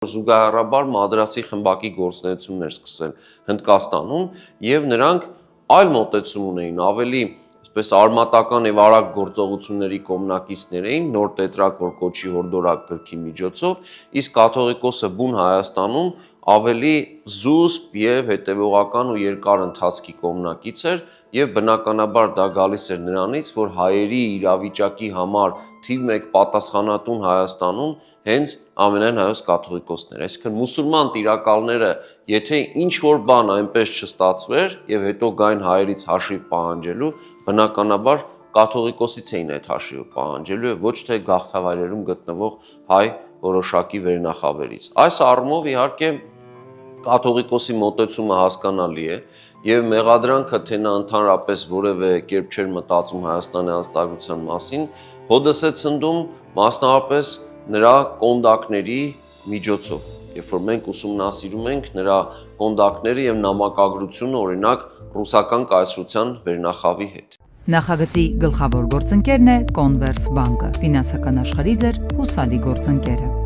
Զուգահեռաբար մադրասի խմբակի գործունեություններ սկսել Հնդկաստանում եւ նրանք այլ մոտեցում ունեին, ավելի այսպես արմատական եւ արագ գործողությունների կողմնակիցներ էին նոր տետրակ, որ կոչի հորդորակ գրքի միջոցով, իսկ կաթողիկոսը բուն Հայաստանում ավելի զուսպ եւ հետեւողական ու երկար ընթացքի կողմնակից էր եւ բնականաբար դա գալիս էր նրանից, որ հայերի իրավիճակի համար թիվ 1 պատասխանատուն Հայաստանում հենց ամենայն հայոց կաթողիկոսներ, այսինքն մուսուլման տիրակալները, եթե ինչ որ բան այնպես չստացվեր եւ հետո գային հայերից հաշիվ պահանջելու, բնականաբար կաթողիկոսից էին այդ հաշիվը պահանջելու եւ ոչ թե գաղթավայրերում գտնվող հայ որոշակի վերնախավերից։ Այս առումով իհարկե կաթողիկոսի մոտեցումը հասկանալի է եւ մեղադրանքը թե նա ընդհանրապես որևէ կերպ չէր մտածում Հայաստանի անվտանգության մասին, հոդս է ցնդում մասնավորապես նրա կոնդակների միջոցով, երբ որ մենք ուսումնասիրում ենք նրա կոնդակները եւ նամակագրությունը օրինակ ռուսական կայսրության վերնախավի հետ։ Նախագծի գլխավոր գործընկերն է Converse բանկը, ֆինանսական աշխարհի ձեր հուսալի գործընկերը։